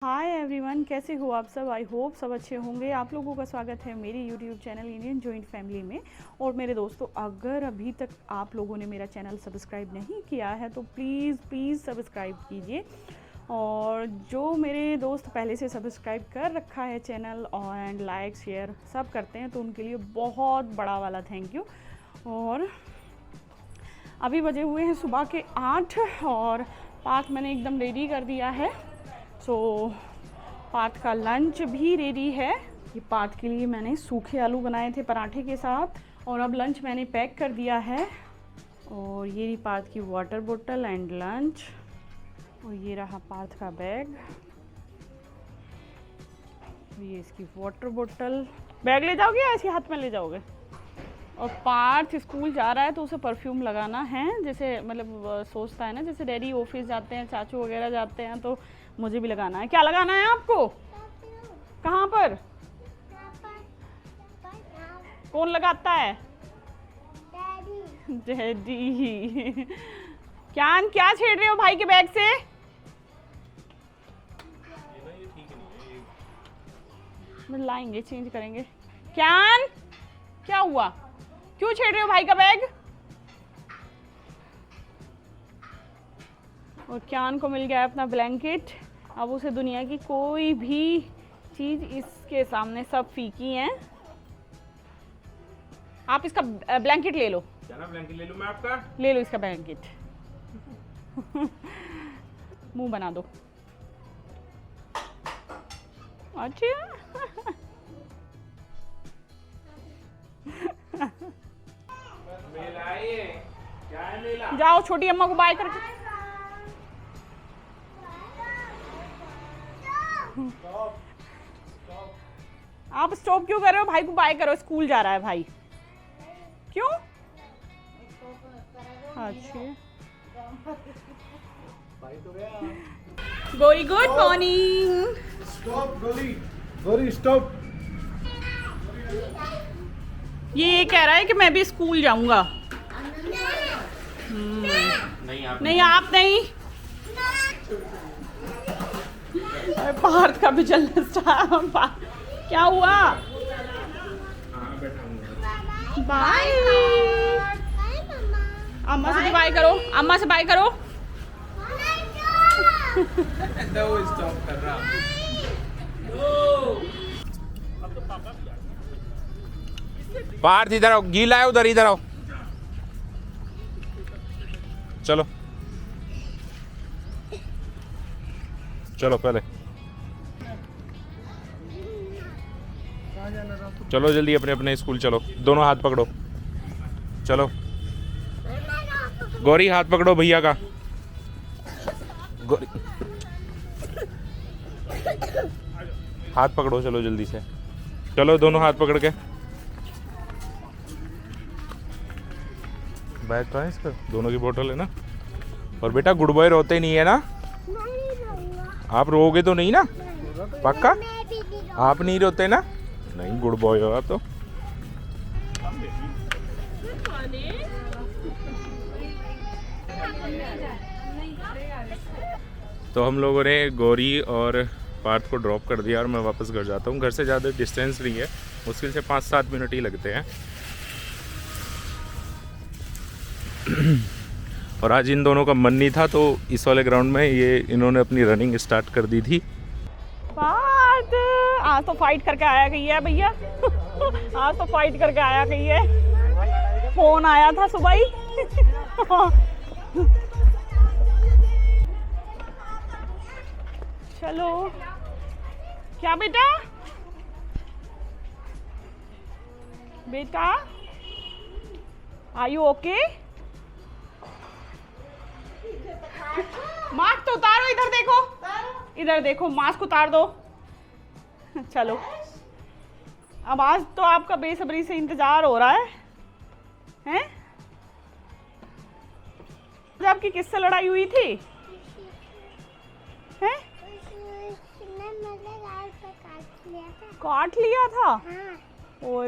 Hi everyone, कैसे हो आप सब। आई होप सब अच्छे होंगे। आप लोगों का स्वागत है मेरे YouTube channel Indian joint family में। और मेरे दोस्तों, अगर अभी तक आप लोगों ने मेरा चैनल सब्सक्राइब नहीं किया है तो प्लीज़ सब्सक्राइब कीजिए। और जो मेरे दोस्त पहले से सब्सक्राइब कर रखा है चैनल एंड लाइक शेयर सब करते हैं तो उनके लिए बहुत बड़ा वाला थैंक यू। और अभी बजे हुए हैं सुबह के 8 और पार्थ मैंने एकदम रेडी कर दिया है। सो पार्थ का लंच भी रेडी है। ये पार्थ के लिए मैंने सूखे आलू बनाए थे पराठे के साथ और अब लंच मैंने पैक कर दिया है। और ये रही पार्थ की वाटर बोतल एंड लंच। और ये रहा पार्थ का बैग। ये इसकी वाटर बोतल। बैग ले जाओगे या ऐसे हाथ में ले जाओगे? और पार्थ स्कूल जा रहा है तो उसे परफ्यूम लगाना है। जैसे मतलब सोचता है ना, जैसे डैडी ऑफिस जाते हैं, चाचू वगैरह जाते हैं तो मुझे भी लगाना है। क्या लगाना है आपको? कहाँ पर? कौन लगाता है? डैडी। क्या छेड़ रहे हो भाई के बैग से? लाएंगे, चेंज करेंगे। क्या हुआ? क्यों छेड़ रहे हो भाई का बैग? और क्यान को मिल गया अपना ब्लैंकेट। अब उसे दुनिया की कोई भी चीज़ इसके सामने सब फीकी है। आप इसका ब्लैंकेट ले लो। क्या ब्लैंकेट ले लूं मैं आपका? ले लो इसका ब्लैंकेट। मुंह बना दो। अच्छा। मेला है ये। क्या है मेला? जाओ छोटी अम्मा को बाय करके। आप स्टॉप क्यों कर रहे हो? भाई को बाय करो, स्कूल जा रहा है भाई। क्यों? अच्छा। गोरी गुड मॉर्निंग। स्टॉप गोरी, गोरी स्टॉप। ये कह रहा है कि मैं भी स्कूल जाऊंगा। नहीं आप नहीं। पार्थ का भी चलना स्टार्ट। क्या हुआ? बाय। अम्मा से बाय करो, अम्मा से बाय करो। वो स्टॉप कर रहा। पार्थ इधर आओ, गीला है उधर, इधर आओ। चलो चलो पहले चलो जल्दी अपने अपने स्कूल चलो। दोनों हाथ पकड़ो, चलो। गौरी हाथ पकड़ो भैया का। गौरी हाथ पकड़ो, चलो जल्दी से चलो। दोनों हाथ पकड़ के बैग तो है इसका, दोनों की बोतल है ना। और बेटा गुड बॉय रोते नहीं है ना? आप रोओगे तो नहीं ना? पक्का? आप नहीं रोते ना? नहीं, गुड बॉय हो आप तो। तो हम लोगों ने गौरी और पार्थ को ड्रॉप कर दिया और मैं वापस घर जाता हूँ। घर से ज़्यादा डिस्टेंस नहीं है, मुश्किल से 5-7 मिनट ही लगते हैं। और आज इन दोनों का मन नहीं था तो इस वाले ग्राउंड में ये इन्होंने अपनी रनिंग स्टार्ट कर दी थी। पार्थ आज तो फाइट करके आया गई है भैया। आज तो फाइट करके आया गई है। फोन आया था सुबह ही। चलो। क्या बेटा? बेटा आर यू ओके? मास्क तो उतारो, इधर देखो, इधर देखो, मास्क उतार दो। चलो। अब आज तो आपका बेसब्री से इंतजार हो रहा है, हैं? आज आपकी किससे लड़ाई हुई थी? हैं? काट लिया था? और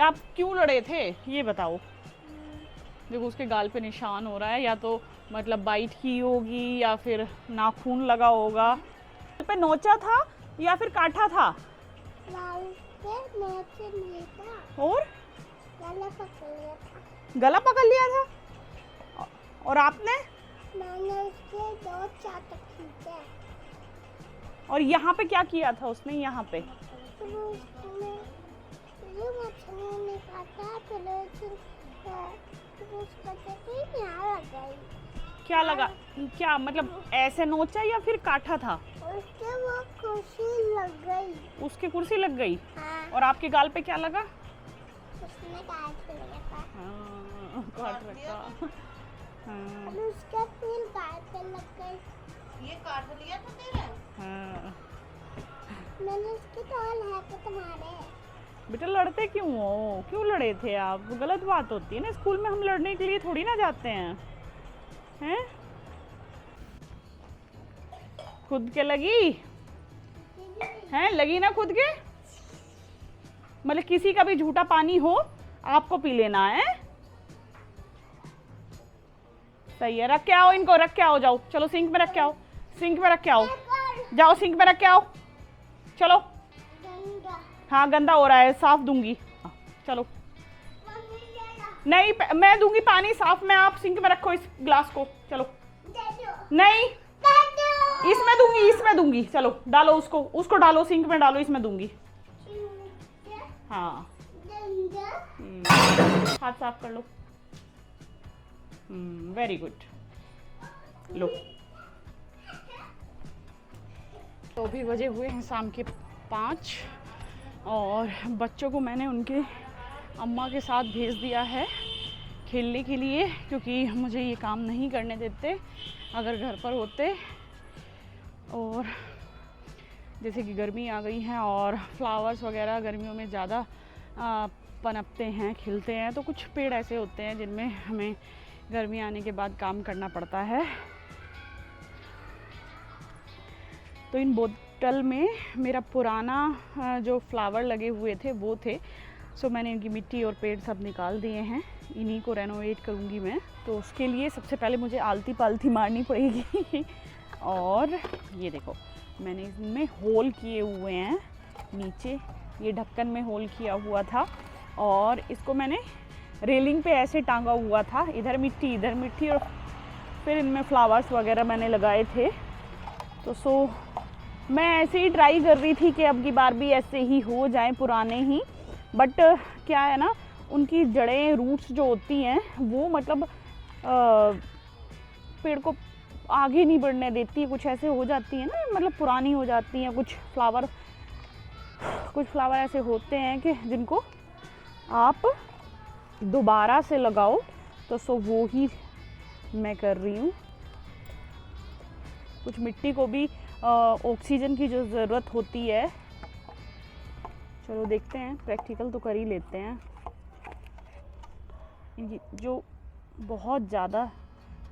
आप क्यों लड़े थे ये बताओ। देखो उसके गाल पे निशान हो रहा है, या तो मतलब बाइट की होगी या फिर नाखून लगा होगा। पे नोचा था या फिर काटा था? और गला पकड़ लिया था। और आपने? मैंने उसके 2 चाटक खींचे। और यहाँ पे क्या किया था उसने? यहाँ पे मछली ने काटा, फिर उसको यहाँ लग गई। क्या लगा? क्या मतलब ऐसे नोचा या फिर काटा था? उसके वो कुर्सी लग गई। उसकी कुर्सी लग गई। हाँ। और आपके गाल पे क्या लगा? उसने काट लिया। हाँ, काट रखा। हाँ, और उसका फिर गाल पे लग गई। ये काट लिया था तेरे? हाँ। मैंने उसके टॉल है तो तुम्हारे। बेटा लड़ते क्यों हो? क्यों लड़े थे आप? गलत बात होती है ना, स्कूल में हम लड़ने के लिए थोड़ी ना जाते हैं। हैं? खुद के लगी? हैं? लगी ना खुद के? मतलब किसी का भी झूठा पानी हो आपको पी लेना है? सही है, रख के आओ इनको, रख के आओ, जाओ चलो सिंक में रख के आओ, सिंक में रख के आओ, जाओ सिंक में रख के आओ, चलो। गंदा। हाँ गंदा हो रहा है, साफ दूंगी, चलो। नहीं मैं दूंगी पानी साफ, में आप सिंक में रखो इस ग्लास को, चलो। नहीं इसमें दूंगी, इसमें दूंगी, चलो डालो उसको, उसको डालो सिंक में डालो, इसमें दूंगी। हाँ हाथ साफ कर लो। वेरी गुड, लो। तो अभी बजे हुए हैं शाम के 5 और बच्चों को मैंने उनके अम्मा के साथ भेज दिया है खेलने के लिए, क्योंकि मुझे ये काम नहीं करने देते अगर घर पर होते। और जैसे कि गर्मी आ गई है और फ्लावर्स वगैरह गर्मियों में ज़्यादा पनपते हैं, खिलते हैं, तो कुछ पेड़ ऐसे होते हैं जिनमें हमें गर्मी आने के बाद काम करना पड़ता है। तो इन बोतल में मेरा पुराना जो फ्लावर लगे हुए थे वो थे, सो मैंने इनकी मिट्टी और पेड़ सब निकाल दिए हैं, इन्हीं को रेनोवेट करूँगी मैं। तो उसके लिए सबसे पहले मुझे आलती पालती मारनी पड़ेगी। और ये देखो मैंने इसमें होल किए हुए हैं, नीचे ये ढक्कन में होल किया हुआ था और इसको मैंने रेलिंग पे ऐसे टांगा हुआ था, इधर मिट्टी और फिर इनमें फ्लावर्स वगैरह मैंने लगाए थे। तो सो मैं ऐसे ही ट्राई कर रही थी कि अब की बार भी ऐसे ही हो जाए पुराने ही, बट क्या है ना, उनकी जड़ें रूट्स जो होती हैं वो मतलब पेड़ को आगे नहीं बढ़ने देती, कुछ ऐसे हो जाती है ना, मतलब पुरानी हो जाती हैं। कुछ फ्लावर ऐसे होते हैं कि जिनको आप दोबारा से लगाओ, तो सो वो ही मैं कर रही हूँ। कुछ मिट्टी को भी ऑक्सीजन की जो ज़रूरत होती है। चलो देखते हैं, प्रैक्टिकल तो कर ही लेते हैं। इनकी जो बहुत ज़्यादा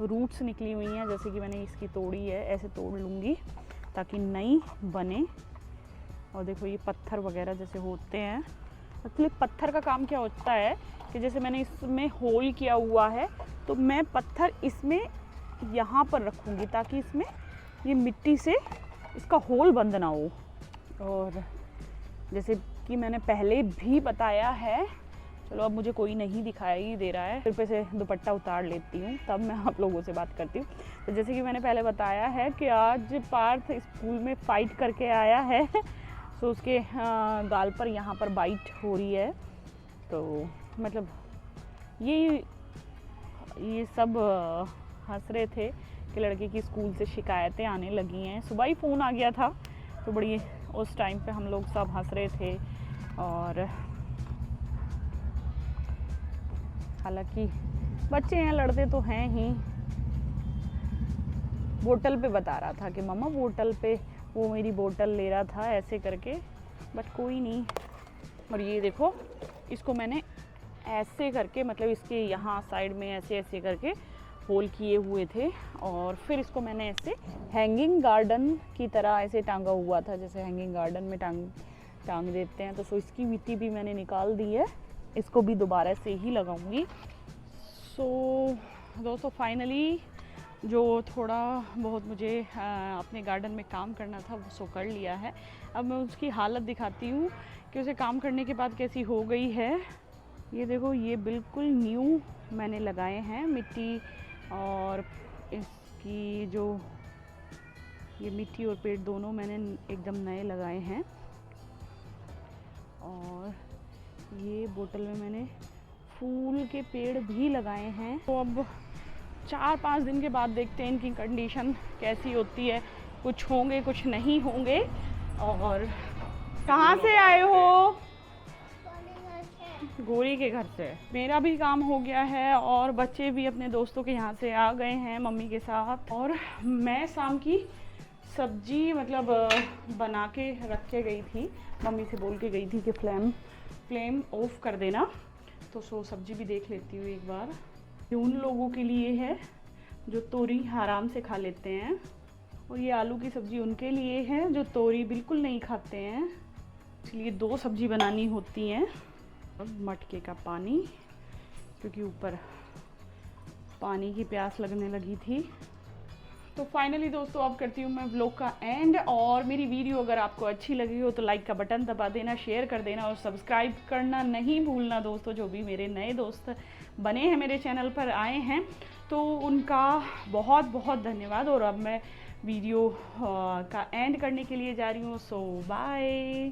रूट्स निकली हुई हैं, जैसे कि मैंने इसकी तोड़ी है, ऐसे तोड़ लूँगी ताकि नई बने। और देखो ये पत्थर वगैरह जैसे होते हैं, एक्चुअली पत्थर का काम क्या होता है कि जैसे मैंने इसमें होल किया हुआ है तो मैं पत्थर इसमें यहाँ पर रखूँगी ताकि इसमें ये मिट्टी से इसका होल बंद ना हो। और जैसे कि मैंने पहले भी बताया है, चलो अब मुझे कोई नहीं दिखाई दे रहा है, सिर पे से दुपट्टा उतार लेती हूँ तब मैं आप लोगों से बात करती हूँ। तो जैसे कि मैंने पहले बताया है कि आज पार्थ स्कूल में फ़ाइट करके आया है, तो उसके गाल पर यहाँ पर बाइट हो रही है। तो मतलब ये सब हंस रहे थे कि लड़के की स्कूल से शिकायतें आने लगी हैं। सुबह ही फ़ोन आ गया था तो बड़ी उस टाइम पे हम लोग सब हंस रहे थे। और हालांकि बच्चे हैं, लड़ते तो हैं ही। बोतल पे बता रहा था कि मम्मा बोतल पे वो मेरी बोतल ले रहा था ऐसे करके, बट कोई नहीं। और ये देखो इसको मैंने ऐसे करके, मतलब इसके यहाँ साइड में ऐसे ऐसे करके होल किए हुए थे और फिर इसको मैंने ऐसे हैंगिंग गार्डन की तरह ऐसे टांगा हुआ था, जैसे हैंगिंग गार्डन में टांग देते हैं। तो सो इसकी मिट्टी भी मैंने निकाल दी है, इसको भी दोबारा से ही लगाऊंगी। सो दोस्तों फाइनली जो थोड़ा बहुत मुझे अपने गार्डन में काम करना था वो सो कर लिया है। अब मैं उसकी हालत दिखाती हूँ कि उसे काम करने के बाद कैसी हो गई है। ये देखो, ये बिल्कुल न्यू मैंने लगाए हैं मिट्टी, और इसकी जो ये मिट्टी और पेड़ दोनों मैंने एकदम नए लगाए हैं। और ये बोतल में मैंने फूल के पेड़ भी लगाए हैं। तो अब 4-5 दिन के बाद देखते हैं इनकी कंडीशन कैसी होती है, कुछ होंगे कुछ नहीं होंगे। और कहाँ से आए हो? गोरी के घर से। मेरा भी काम हो गया है और बच्चे भी अपने दोस्तों के यहाँ से आ गए हैं मम्मी के साथ। और मैं शाम की सब्जी मतलब बना के रख के गई थी, मम्मी से बोल के गई थी कि फ्लेम ऑफ कर देना। तो सब्जी भी देख लेती हूँ एक बार। ये उन लोगों के लिए है जो तोरी आराम से खा लेते हैं, और ये आलू की सब्ज़ी उनके लिए है जो तोरी बिल्कुल नहीं खाते हैं, इसलिए 2 सब्जी बनानी होती हैं। मटके का पानी, क्योंकि ऊपर पानी की प्यास लगने लगी थी। तो फाइनली दोस्तों अब करती हूँ मैं व्लॉग का एंड। और मेरी वीडियो अगर आपको अच्छी लगी हो तो लाइक का बटन दबा देना, शेयर कर देना और सब्सक्राइब करना नहीं भूलना दोस्तों। जो भी मेरे नए दोस्त बने हैं, मेरे चैनल पर आए हैं, तो उनका बहुत बहुत धन्यवाद। और अब मैं वीडियो का एंड करने के लिए जा रही हूँ। सो बाय।